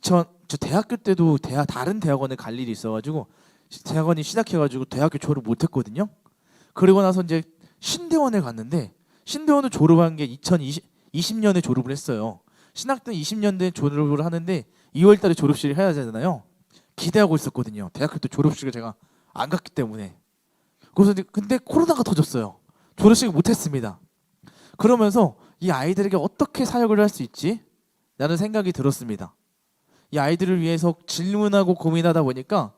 저 대학교 때도 다른 대학원에 갈 일이 있어가지고 대학원이 시작해가지고 대학교 졸업 못했거든요. 그리고 나서 이제 신대원에 갔는데, 신대원을 졸업한 게 2020년에 졸업을 했어요. 신학년 20년대 졸업을 하는데 2월달에 졸업식을 해야 되잖아요. 기대하고 있었거든요. 대학교 때 졸업식을 제가 안 갔기 때문에. 그래서 근데 코로나가 터졌어요. 졸업식을 못했습니다. 그러면서 이 아이들에게 어떻게 사역을 할 수 있지? 라는 생각이 들었습니다. 이 아이들을 위해서 질문하고 고민하다 보니까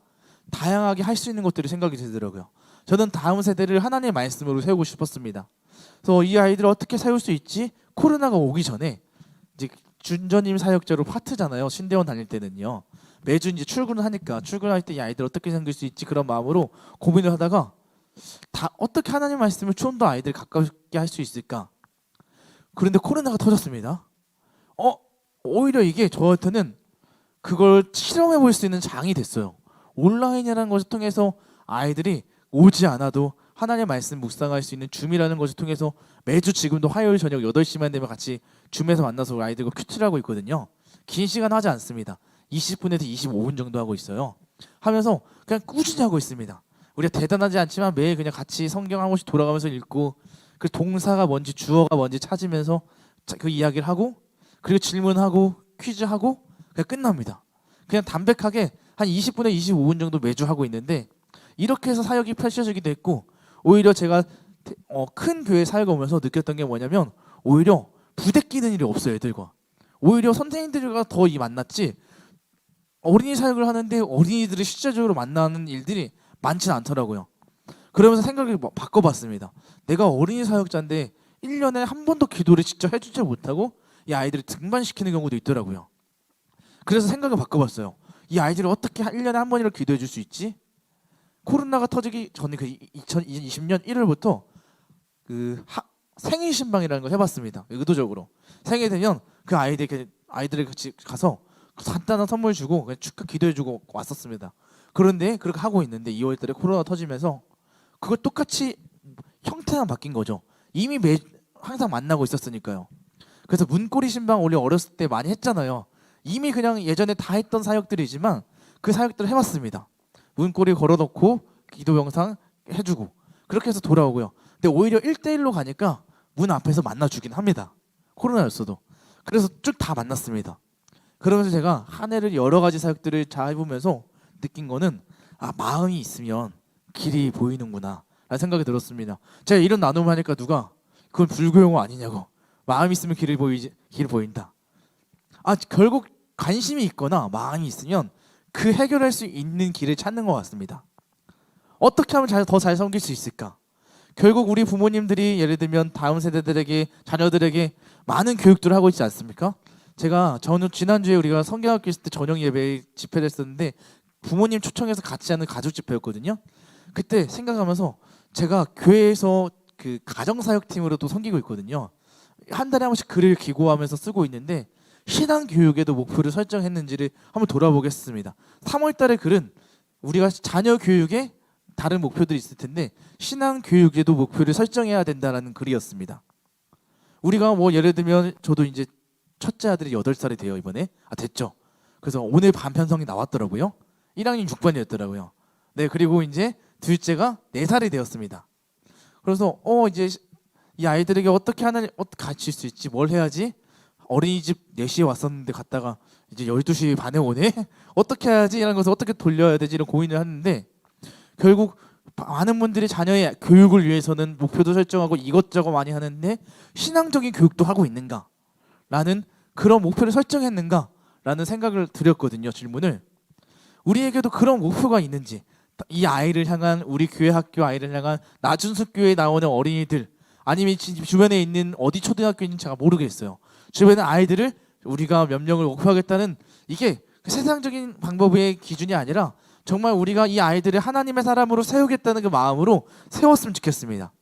다양하게 할 수 있는 것들이 생각이 들더라고요. 저는 다음 세대를 하나님의 말씀으로 세우고 싶었습니다. 그래서 이 아이들을 어떻게 세울 수 있지? 코로나가 오기 전에 이제 준전임 사역자로 파트잖아요. 신대원 다닐 때는요. 매주 이제 출근을 하니까 출근할 때 이 아이들 어떻게 섬길 수 있지? 그런 마음으로 고민을 하다가 어떻게 하나님 말씀을 좀 더 아이들 가깝게 할 수 있을까? 그런데 코로나가 터졌습니다. 오히려 이게 저한테는 그걸 실험해 볼 수 있는 장이 됐어요. 온라인이라는 것을 통해서 아이들이 오지 않아도 하나님의 말씀 묵상할 수 있는 줌이라는 것을 통해서 매주 지금도 화요일 저녁 8시만 되면 같이 줌에서 만나서 아이들과 큐티를 하고 있거든요. 긴 시간 하지 않습니다. 20분에서 25분 정도 하고 있어요. 하면서 그냥 꾸준히 하고 있습니다. 우리가 대단하지 않지만 매일 그냥 같이 성경 한 권씩 돌아가면서 읽고, 그 동사가 뭔지 주어가 뭔지 찾으면서 그 이야기를 하고, 그리고 질문하고 퀴즈하고 그냥 끝납니다. 그냥 담백하게 한 20분에 25분 정도 매주 하고 있는데, 이렇게 해서 사역이 펼쳐지기도 했고, 오히려 제가 큰 교회 사역을 오면서 느꼈던 게 뭐냐면, 오히려 부대끼는 일이 없어요. 애들과 오히려 선생님들과 더 만났지, 어린이 사역을 하는데 어린이들을 실제적으로 만나는 일들이 많지는 않더라고요. 그러면서 생각을 바꿔봤습니다. 내가 어린이 사역자인데 1년에 한 번도 기도를 직접 해주지 못하고 이 아이들을 등반시키는 경우도 있더라고요. 그래서 생각을 바꿔봤어요. 이 아이들을 어떻게 1년에 한 번이라도 기도해 줄 수 있지? 코로나가 터지기 전에 그 2020년 1월부터 그 생일 신방이라는 걸 해봤습니다. 의도적으로 생일 되면 그 아이들을 같이 가서 간단한 선물 주고 그냥 축하 기도해주고 왔었습니다. 그런데 그렇게 하고 있는데 2월달에 코로나 터지면서 그걸 똑같이 형태만 바뀐 거죠. 이미 항상 만나고 있었으니까요. 그래서 문고리 신방 원래 어렸을 때 많이 했잖아요. 이미 그냥 예전에 다 했던 사역들이지만 그 사역들을 해봤습니다. 문고리 걸어놓고 기도 영상 해주고 그렇게 해서 돌아오고요. 근데 오히려 1대1로 가니까 문 앞에서 만나주긴 합니다. 코로나였어도. 그래서 쭉 다 만났습니다. 그러면서 제가 한 해를 여러 가지 사역들을 잘 해보면서 느낀 거는 마음이 있으면 길이 보이는구나 라는 생각이 들었습니다. 제가 이런 나눔을 하니까 누가 그건 불교 용어 아니냐고, 마음이 있으면 길이 보인다. 결국 관심이 있거나 마음이 있으면 그 해결할 수 있는 길을 찾는 것 같습니다. 어떻게 하면 더 잘 섬길 수 있을까? 결국 우리 부모님들이 예를 들면 다음 세대들에게, 자녀들에게 많은 교육들을 하고 있지 않습니까? 저는 지난주에 우리가 성경학교 있을 때 저녁 예배 집회를 했었는데 부모님 초청해서 같이 하는 가족 집회였거든요. 그때 생각하면서 제가 교회에서 그 가정사역팀으로도 섬기고 있거든요. 한 달에 한 번씩 글을 기고하면서 쓰고 있는데 신앙 교육에도 목표를 설정했는지를 한번 돌아보겠습니다. 3월 달의 글은 우리가 자녀 교육에 다른 목표들이 있을 텐데 신앙 교육에도 목표를 설정해야 된다라는 글이었습니다. 우리가 뭐 예를 들면 저도 이제 첫째 아들이 8살이 돼요. 이번에 됐죠. 그래서 오늘 반편성이 나왔더라고요. 1학년 6반이었더라고요. 네, 그리고 이제 둘째가 4살이 되었습니다. 그래서 이제 이 아이들에게 어떻게 가르칠 수 있지, 뭘 해야지, 어린이집 4시에 왔었는데 갔다가 이제 12시 반에 오네. 어떻게 해야지, 이런 것을 어떻게 돌려야 되지, 이런 고민을 하는데 결국 많은 분들이 자녀의 교육을 위해서는 목표도 설정하고 이것저것 많이 하는데 신앙적인 교육도 하고 있는가? 라는 그런 목표를 설정했는가? 라는 생각을 드렸거든요. 질문을. 우리에게도 그런 목표가 있는지, 이 아이를 향한, 우리 교회 학교 아이를 향한 나준숙 교회에 나오는 어린이들, 아니면 주변에 있는 어디 초등학교인지 제가 모르겠어요. 주변의 아이들을 우리가 몇 명을 목표하겠다는 이게 세상적인 방법의 기준이 아니라 정말 우리가 이 아이들을 하나님의 사람으로 세우겠다는 그 마음으로 세웠으면 좋겠습니다.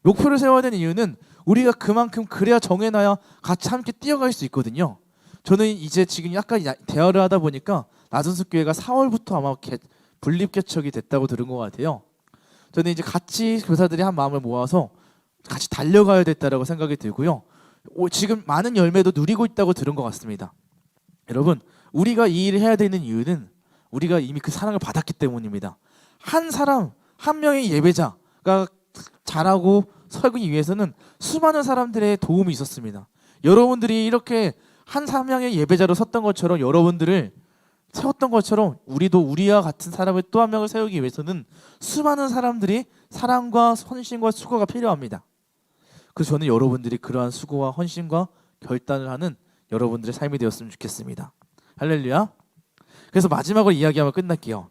목표를 세워야 되는 이유는 우리가 그만큼 그래야 정해놔야 같이 함께 뛰어갈 수 있거든요. 저는 이제 지금 약간 대화를 하다 보니까 나준숙 교회가 4월부터 아마 분립 개척이 됐다고 들은 것 같아요. 저는 이제 같이 교사들이 한 마음을 모아서 같이 달려가야 됐다라고 생각이 들고요. 지금 많은 열매도 누리고 있다고 들은 것 같습니다. 여러분, 우리가 이 일을 해야 되는 이유는 우리가 이미 그 사랑을 받았기 때문입니다. 한 사람, 한 명의 예배자가 잘하고 서기 위해서는 수많은 사람들의 도움이 있었습니다. 여러분들이 이렇게 한 사명의 예배자로 섰던 것처럼, 여러분들을 세웠던 것처럼 우리도 우리와 같은 사람을 또 한 명을 세우기 위해서는 수많은 사람들이 사랑과 헌신과 수고가 필요합니다. 그래서 저는 여러분들이 그러한 수고와 헌신과 결단을 하는 여러분들의 삶이 되었으면 좋겠습니다. 할렐루야. 그래서 마지막으로 이야기하면 끝날게요.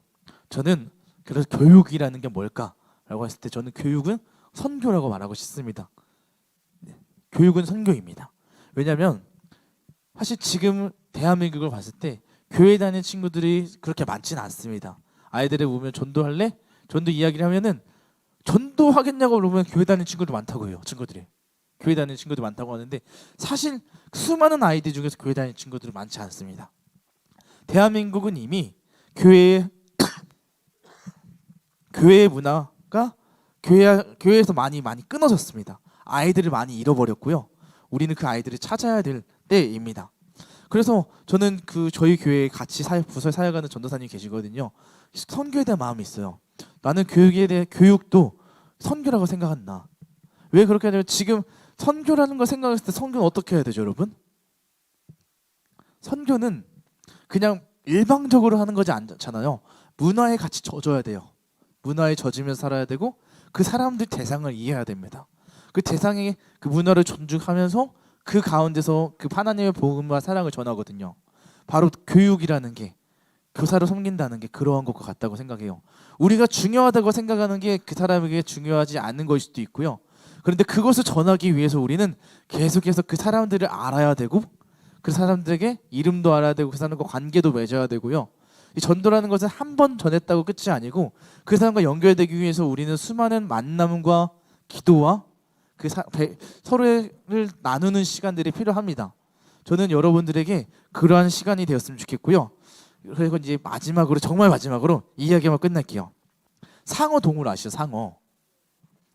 저는 그래서 교육이라는 게 뭘까라고 했을 때 저는 교육은 선교라고 말하고 싶습니다. 교육은 선교입니다. 왜냐하면 사실 지금 대한민국을 봤을 때 교회 다니는 친구들이 그렇게 많지는 않습니다. 아이들을 보면 전도할래? 전도 이야기를 하면은 전도하겠냐고 물으면 교회 다니는 친구들 많다고 해요. 친구들이 교회 다니는 친구들 많다고 하는데 사실 수많은 아이들 중에서 교회 다니는 친구들은 많지 않습니다. 대한민국은 이미 교회의 문화가 교회에서 많이 끊어졌습니다. 아이들을 많이 잃어버렸고요. 우리는 그 아이들을 찾아야 될 때입니다. 그래서 저는 저희 교회에 같이 부서에 사역하는 전도사님이 계시거든요. 선교에 대한 마음이 있어요. 나는 교육도 선교라고 생각한다. 왜 그렇게 하냐면 지금 선교라는 걸 생각했을 때 선교는 어떻게 해야 되죠, 여러분? 선교는 그냥 일방적으로 하는 거지 않잖아요. 문화에 같이 젖어야 돼요. 문화에 젖으면서 살아야 되고 그 사람들 대상을 이해해야 됩니다. 그 대상의 그 문화를 존중하면서 그 가운데서 그 하나님의 복음과 사랑을 전하거든요. 바로 교육이라는 게, 교사를 섬긴다는 게 그러한 것과 같다고 생각해요. 우리가 중요하다고 생각하는 게 그 사람에게 중요하지 않는 것일 수도 있고요. 그런데 그것을 전하기 위해서 우리는 계속해서 그 사람들을 알아야 되고 그 사람들에게 이름도 알아야 되고 그 사람과 관계도 맺어야 되고요. 이 전도라는 것은 한 번 전했다고 끝이 아니고 그 사람과 연결되기 위해서 우리는 수많은 만남과 기도와 서로를 나누는 시간들이 필요합니다. 저는 여러분들에게 그러한 시간이 되었으면 좋겠고요. 그리고 이제 정말 마지막으로 이야기만 끝낼게요. 상어 동물 아시죠? 상어.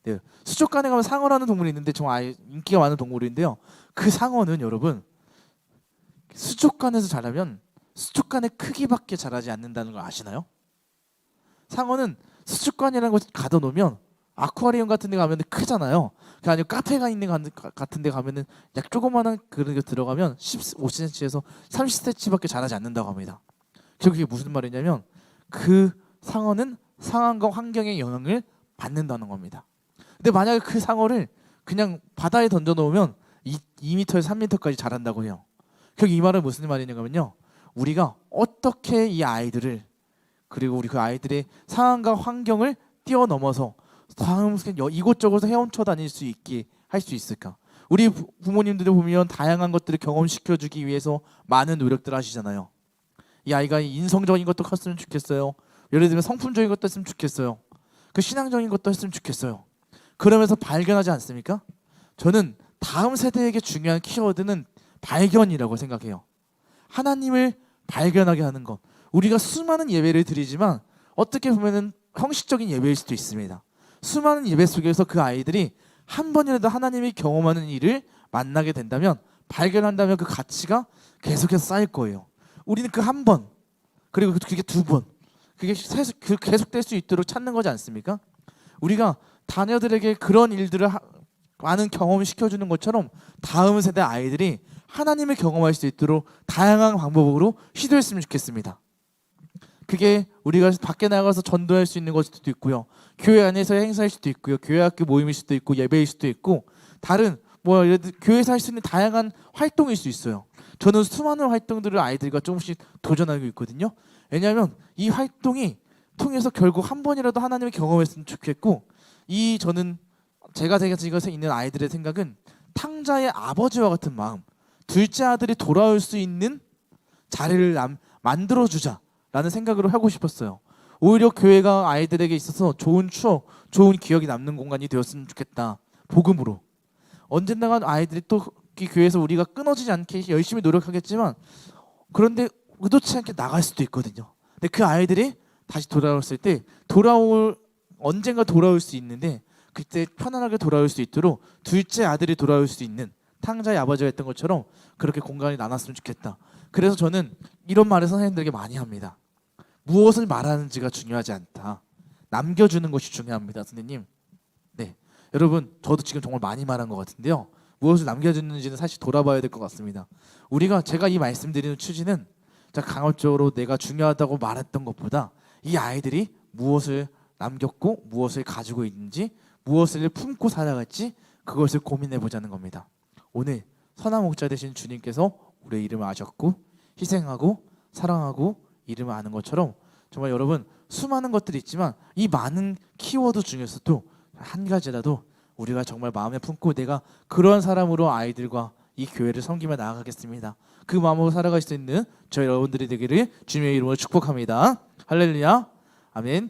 네. 수족관에 가면 상어라는 동물이 있는데 정말 인기가 많은 동물인데요. 그 상어는 여러분 수족관에서 자라면 수족관의 크기밖에 자라지 않는다는 걸 아시나요? 상어는 수족관이라는 곳에 가둬놓으면 아쿠아리움 같은 데 가면 크잖아요. 그 아니고 카페가 있는 같은 데 가면은 약 조그마한 그런 게 들어가면 15cm에서 30cm밖에 자라지 않는다고 합니다. 그게 무슨 말이냐면 그 상어는 상황과 환경의 영향을 받는다는 겁니다. 근데 만약에 그 상어를 그냥 바다에 던져 놓으면 2m에서 3m까지 자란다고 해요. 이 말은 무슨 말이냐면요. 우리가 어떻게 이 아이들을 그리고 우리 그 아이들의 상황과 환경을 뛰어넘어서 다음 이곳저곳 헤엄쳐 다닐 수 있게 할 수 있을까? 우리 부모님들을 보면 다양한 것들을 경험시켜주기 위해서 많은 노력들을 하시잖아요. 이 아이가 인성적인 것도 컸으면 좋겠어요. 예를 들면 성품적인 것도 했으면 좋겠어요. 그 신앙적인 것도 했으면 좋겠어요. 그러면서 발견하지 않습니까? 저는 다음 세대에게 중요한 키워드는 발견이라고 생각해요. 하나님을 발견하게 하는 것. 우리가 수많은 예배를 드리지만 어떻게 보면은 형식적인 예배일 수도 있습니다. 수많은 예배 속에서 그 아이들이 한 번이라도 하나님이 경험하는 일을 만나게 된다면, 발견한다면 그 가치가 계속해서 쌓일 거예요. 우리는 그 한 번, 그리고 그게 두 번, 그게 계속될 수 있도록 찾는 거지 않습니까? 우리가 자녀들에게 그런 일들을 많은 경험을 시켜주는 것처럼 다음 세대 아이들이 하나님을 경험할 수 있도록 다양한 방법으로 시도했으면 좋겠습니다. 그게 우리가 밖에 나가서 전도할 수 있는 것일 수도 있고요. 교회 안에서 행사일 수도 있고요. 교회 학교 모임일 수도 있고 예배일 수도 있고 다른 예를 들어 교회에서 할 수 있는 다양한 활동일 수 있어요. 저는 수많은 활동들을 아이들과 조금씩 도전하고 있거든요. 왜냐하면 이 활동이 통해서 결국 한 번이라도 하나님을 경험했으면 좋겠고, 저는 제가 지금 있는 아이들의 생각은 탕자의 아버지와 같은 마음, 둘째 아들이 돌아올 수 있는 자리를 만들어주자라는 생각으로 하고 싶었어요. 오히려 교회가 아이들에게 있어서 좋은 추억, 좋은 기억이 남는 공간이 되었으면 좋겠다. 복음으로. 언젠가 아이들이 또 이 교회에서 우리가 끊어지지 않게 열심히 노력하겠지만, 그런데 의도치 않게 나갈 수도 있거든요. 근데 그 아이들이 다시 돌아왔을 때 언젠가 돌아올 수 있는데, 그때 편안하게 돌아올 수 있도록 둘째 아들이 돌아올 수 있는 탕자의 아버지가 했던 것처럼 그렇게 공간이 나눴으면 좋겠다. 그래서 저는 이런 말을 선생님들에게 많이 합니다. 무엇을 말하는지가 중요하지 않다. 남겨주는 것이 중요합니다, 선생님. 네, 여러분, 저도 지금 정말 많이 말한 것 같은데요. 무엇을 남겨주는지는 사실 돌아봐야 될 것 같습니다. 제가 이 말씀드리는 취지는 강압적으로 내가 중요하다고 말했던 것보다 이 아이들이 무엇을 남겼고 무엇을 가지고 있는지, 무엇을 품고 살아갈지 그것을 고민해 보자는 겁니다. 오늘 선한 목자 되신 주님께서 우리의 이름을 아셨고 희생하고 사랑하고 이름을 아는 것처럼, 정말 여러분, 수많은 것들이 있지만 이 많은 키워드 중에서도 한 가지라도 우리가 정말 마음에 품고 내가 그런 사람으로 아이들과 이 교회를 섬기며 나아가겠습니다. 그 마음으로 살아갈 수 있는 저희 여러분들이 되기를 주님의 이름으로 축복합니다. 할렐루야, 아멘.